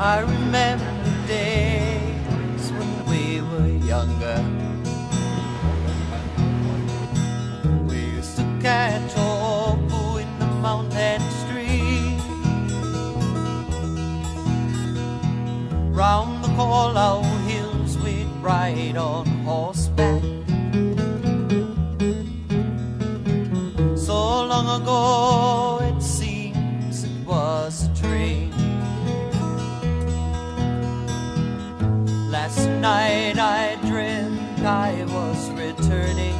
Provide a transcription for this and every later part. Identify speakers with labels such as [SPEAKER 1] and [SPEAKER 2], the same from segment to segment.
[SPEAKER 1] I remember days when we were younger. We used to catch opu in the mountain stream. Round the Kahaluu hills we'd ride on horseback. So long ago it seems it was a dream. Last night I dreamt I was returning,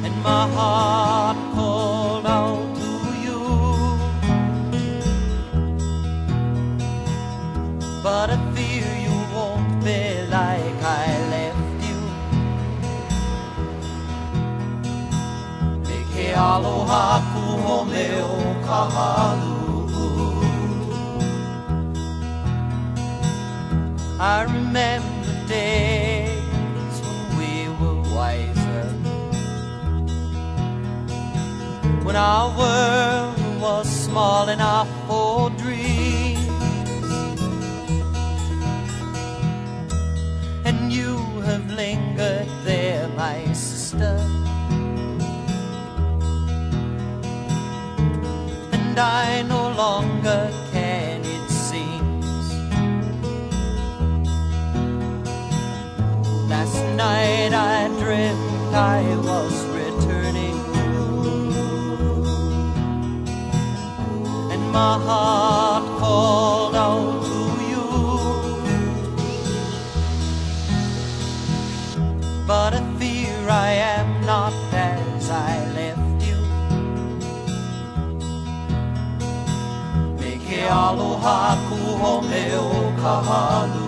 [SPEAKER 1] and my heart called out to you. But I fear you won't be like I left you. Ke aloha ku home o Kahaluu. I remember days when we were wiser, when our world was small enough for dreams. And you have lingered there, my sister, and I no longer can, it seems. Last night I dreamt I was returning, and my heart called out to you. But I fear I am not as I left you. Ke aloha ku home o Kahaluu.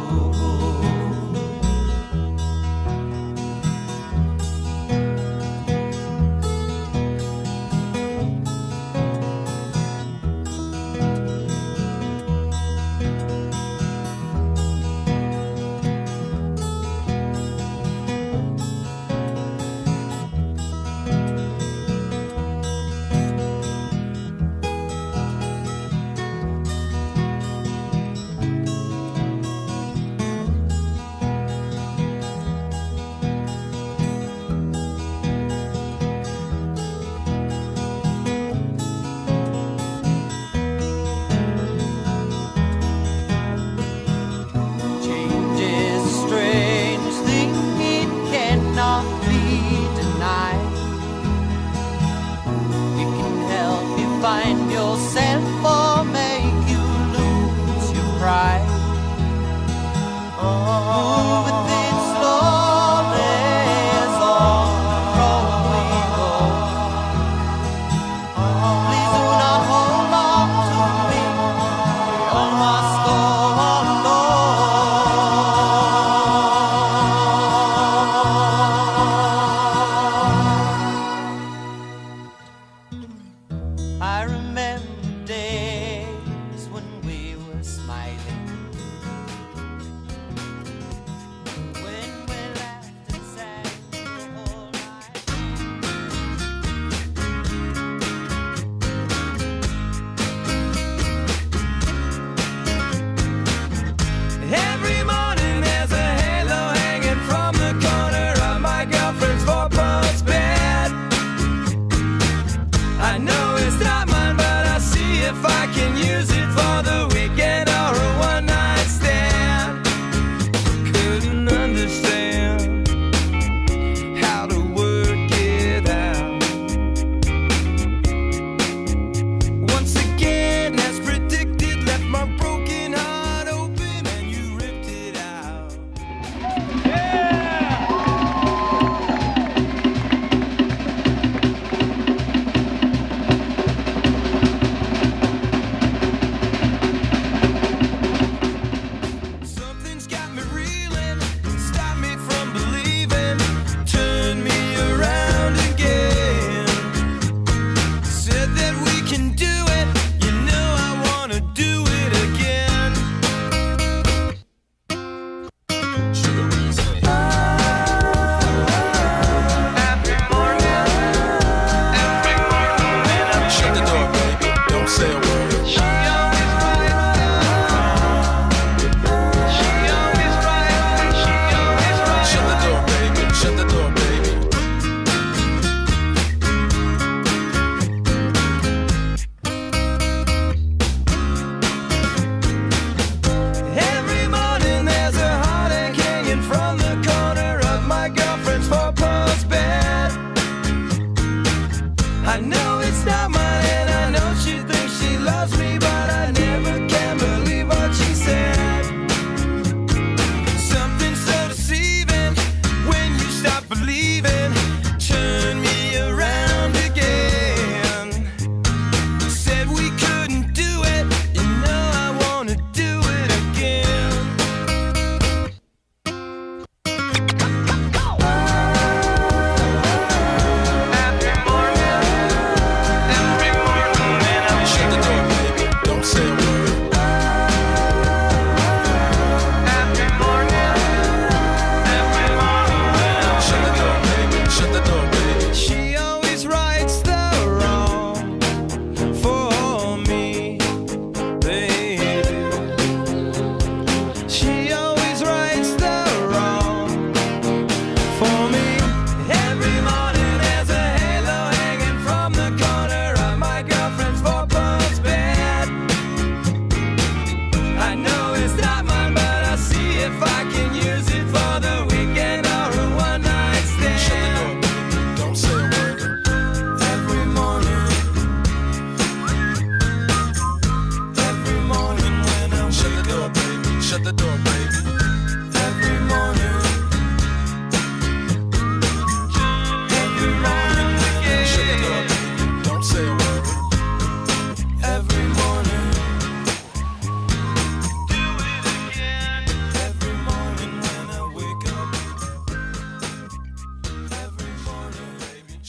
[SPEAKER 1] Find yourself or make you lose your pride. Move with it slowly as on from we go. Please do not hold on to me, we all must go alone. I remember days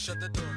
[SPEAKER 2] shut the door.